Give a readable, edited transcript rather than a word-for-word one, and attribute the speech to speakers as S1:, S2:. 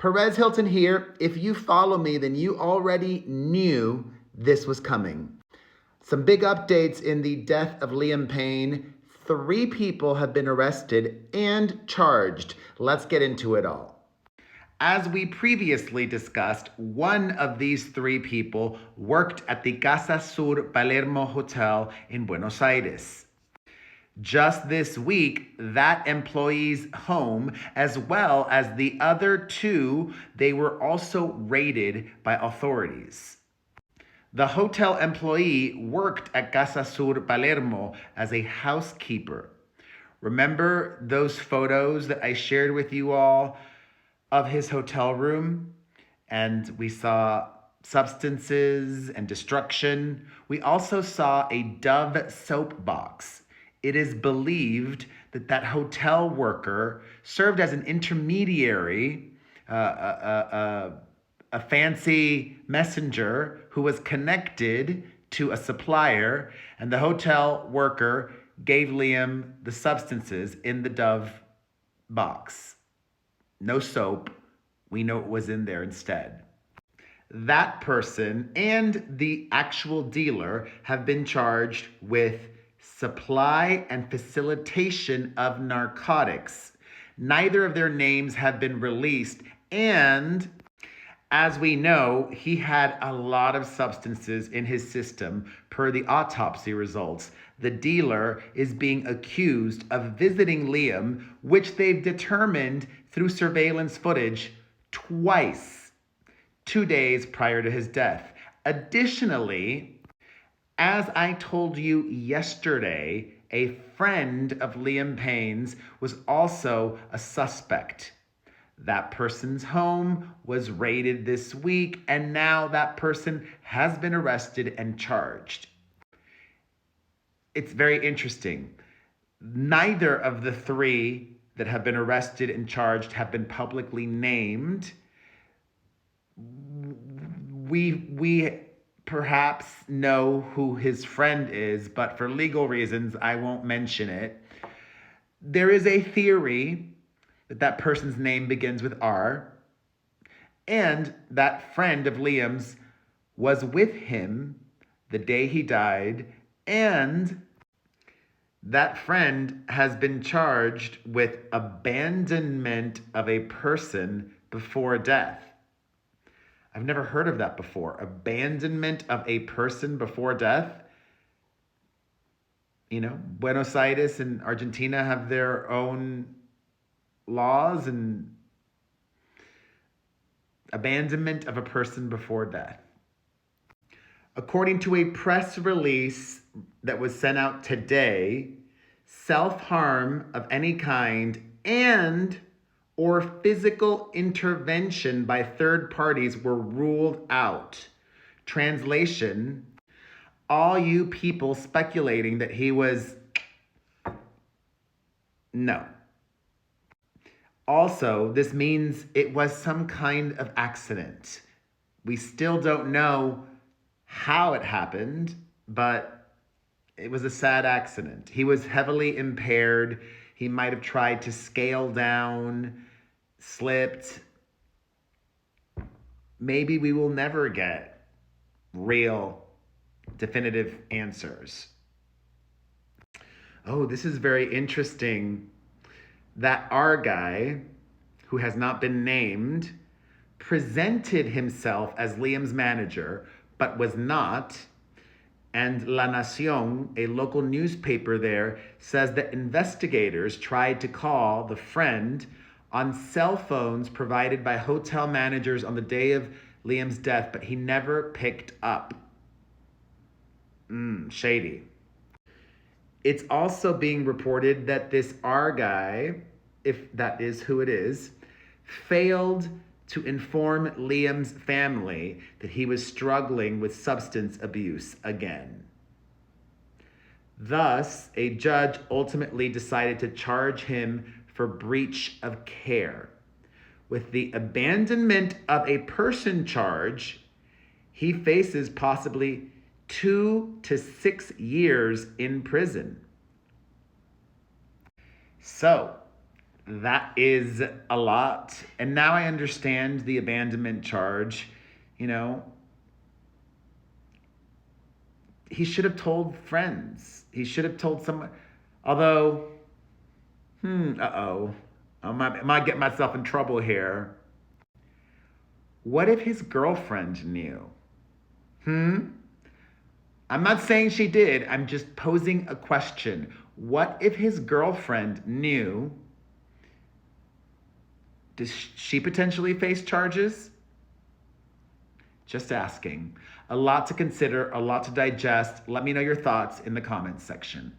S1: Perez Hilton here. If you follow me, then you already knew this was coming. Some big updates in the death of Liam Payne. 3 people have been arrested and charged. Let's get into it all. As we previously discussed, one of these 3 people worked at the Casa Sur Palermo Hotel in Buenos Aires. Just this week, that employee's home, as well as the other 2, they were also raided by authorities. The hotel employee worked at Casa Sur Palermo as a housekeeper. Remember those photos that I shared with you all of his hotel room? And we saw substances and destruction. We also saw a Dove soap box. It is believed that that hotel worker served as an intermediary, a fancy messenger who was connected to a supplier, and the hotel worker gave Liam the substances in the Dove box. No soap. We know it was in there instead. That person and the actual dealer have been charged with supply and facilitation of narcotics. Neither of their names have been released, and as we know, he had a lot of substances in his system per the autopsy results. The dealer is being accused of visiting Liam, which they've determined through surveillance footage twice, 2 days prior to his death. Additionally, as I told you yesterday, a friend of Liam Payne's was also a suspect. That person's home was raided this week, and now that person has been arrested and charged. It's very interesting. Neither of the 3 that have been arrested and charged have been publicly named. We perhaps know who his friend is, but for legal reasons, I won't mention it. There is a theory that person's name begins with R, and that friend of Liam's was with him the day he died, and that friend has been charged with abandonment of a person before death. I've never heard of that before. Abandonment of a person before death. You know, Buenos Aires and Argentina have their own laws, and abandonment of a person before death. According to a press release that was sent out today, self-harm of any kind and or physical intervention by third parties were ruled out. Translation: all you people speculating that he was... No. Also, this means it was some kind of accident. We still don't know how it happened, but it was a sad accident. He was heavily impaired. He might have tried to scale down, slipped. Maybe we will never get real, definitive answers. Oh, this is very interesting. That R guy, who has not been named, presented himself as Liam's manager, but was not. And La Nación, a local newspaper there, says that investigators tried to call the friend on cell phones provided by hotel managers on the day of Liam's death, but he never picked up. Shady. It's also being reported that this R guy, if that is who it is, failed to inform Liam's family that he was struggling with substance abuse again. Thus, a judge ultimately decided to charge him for breach of care. With the abandonment of a person charge, he faces possibly 2 to 6 years in prison. So, That is a lot. And now I understand the abandonment charge. You know, he should have told friends. He should have told someone. Although, uh-oh. I might get myself in trouble here. What if his girlfriend knew? I'm not saying she did. I'm just posing a question. What if his girlfriend knew? Does she potentially face charges? Just asking. A lot to consider, a lot to digest. Let me know your thoughts in the comments section.